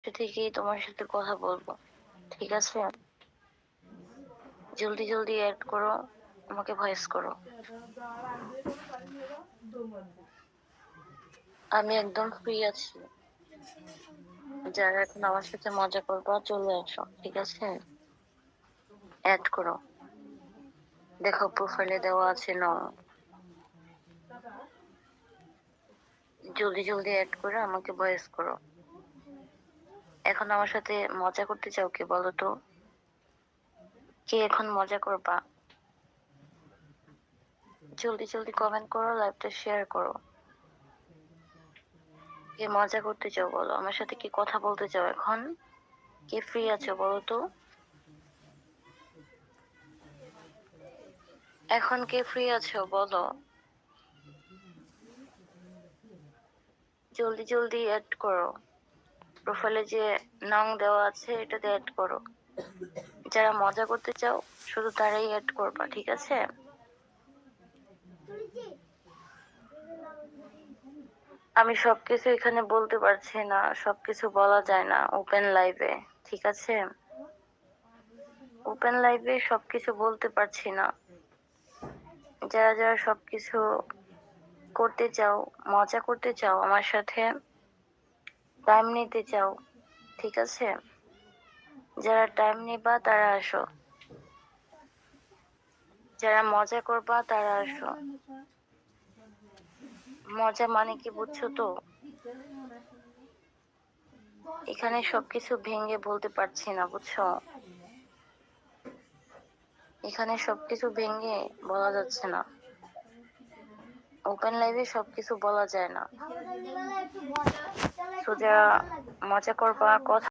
থেকেই তোমার সাথে কথা বলবো, ঠিক আছে? জলদি জলদি অ্যাড করো, আমাকে ভয়েস করো। আমি একদম ফ্রি আছি। যারা এখন আমার সাথে মজা করবা চলে আসো, ঠিক আছে? অ্যাড করো। দেখো প্রোফাইলে দেওয়া আছে ন। জলদি জলদি অ্যাড করে আমাকে ভয়েস করো। এখন আমার সাথে মজা করতে চাও কে বলো তো? কে এখন মজা করবা? জলদি জলদি কমেন্ট করো, লাইভটা শেয়ার করো। কে মজা করতে চাও বলো, আমার সাথে কি কথা বলতে চাও এখন? কে ফ্রি আছো বলো তো? এখন কে ফ্রি আছো বলো? জলদি জলদি অ্যাড করো। প্রোফাইলে যে নং দেওয়া আছে এটাতে অ্যাড করো। যারা মজা করতে চাও শুধু তারাই অ্যাড করবা, ঠিক আছে? আমি সবকিছু এখানে বলতে পারছি না, সবকিছু বলা যায় না ওপেন লাইভে, ঠিক আছে? ওপেন লাইভে সবকিছু বলতে পারছি না। যারা যারা সবকিছু করতে চাও, মজা করতে চাও আমার সাথে, টাইম নিতে চাও, ঠিক আছে? যারা টাইম নিবা তারা আসো, যারা মজা করবা তারা আসো। মজা মানে কি বুঝছো তো? এখানে সবকিছু ভেঙে বলতে পারছি না, বুঝছো? এখানে সবকিছু ভেঙে বলা যাচ্ছে না। ওপেন লাইভে সবকিছু বলা যায় না। তো যারা মজা করবা, কথা